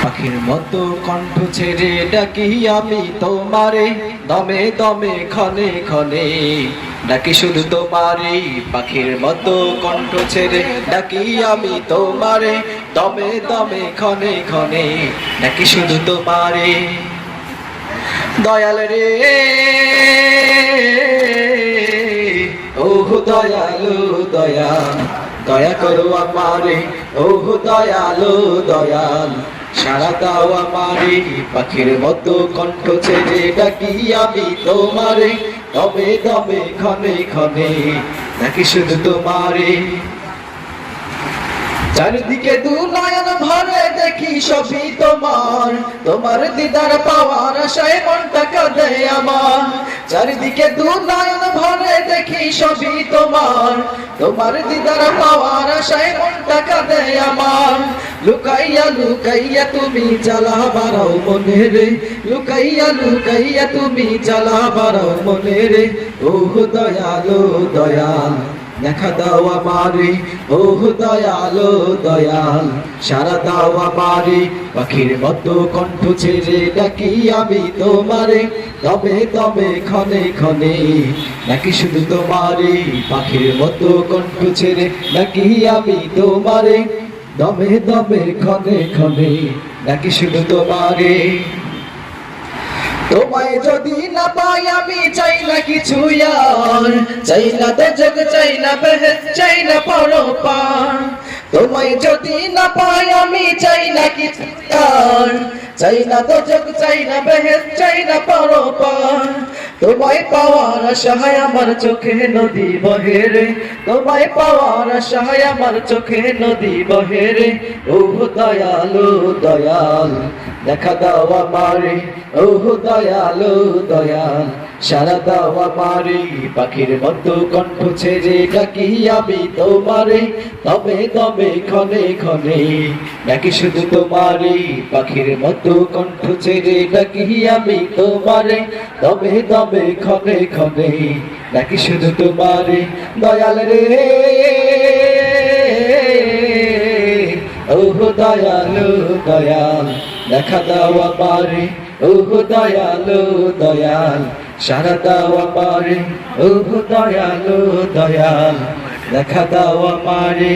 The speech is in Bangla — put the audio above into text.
পাখির মতো কণ্ঠ ছেড়ে ডাকি আমি তোমারে, দমে দমে ক্ষণে ক্ষণে ডাকি শুধু তোমারে। পাখির মতো কণ্ঠ ছেড়ে ডাকি আমি তোমারে, দমে দমে ক্ষণে ক্ষণে ডাকি শুধু তোমারে। দয়াল রে ও দয়ালু দয়াল, দয়া করো আমারে, ও দয়ালু দয়াল সারা দাও আমারে। পাখির মতো কণ্ঠ ছেড়ে ডাকি আমি তোমারে, দমে দমে ক্ষণে ক্ষণে ডাকি শুধু তোমারে। চারিদিকে দু নয়ন ভরে দেখি সবই তোমার, তোমার দিদার পাওয়ার আশায় মনটা কাঁদে আমার। চারিদিকে দু নয়ন ভরে দেখি সবই তোমার, তোমার দিদার পাওয়ার আশায় মনটা কাঁদে আমার। লুকাইয়া লুকাইয়া তুমি জ্বালা বাড়াও মনে রে, লুকাইয়া লুকাইয়া তুমি জ্বালা বাড়াও মনে রে। ও দয়ালো দয়াল দেখা দাও আমারে, ও দয়ালো দয়াল সারা দাও আমারে। পাখির মতো কণ্ঠ ছেড়ে ডাকি আমি তোমারে, দমে দমে ক্ষণে ক্ষণে ডাকি শুধু তোমারে। পাখির মতো কণ্ঠ ছেড়ে ডাকি আমি তোমারে, দমে দমে ক্ষণে ক্ষণে ডাকি শুধু তোমারে। তোমায় যদি না পাই আমি চাই না কিছু আর, চাই না দোজখ চাই না বেহেশত চাই না পরপার। তোমায় যদি না পাই আমি চাই না কিছু আর, চাই না দোজখ চাই না বেহেশত চাই না পরপার। তোমায় পাওয়ার আশায় আমার চোখে নদী বহে রে, তোমায় পাওয়ার আশায় আমার চোখে নদী বহে রে। ও দয়ালো দয়াল দেখা দাও আমারে, ও দয়ালো দয়াল সারা দাও আমারে। পাখির মতো কণ্ঠ ছেড়ে ডাকি আমি তোমারে, দমে দমে ক্ষণে ক্ষণে ডাকি শুধু তোমারে। পাখির মতো কণ্ঠ ছেড়ে ডাকি আমি তোমারে, দমে দমে ক্ষণে ক্ষণে ডাকি শুধু তোমারে। দয়াল রে ও দয়ালো দয়াল দেখা দাও আমারে, ও দয়ালো দয়াল সারা দাও আমারে। ও দয়ালো দয়াল দেখা দাও আমারে।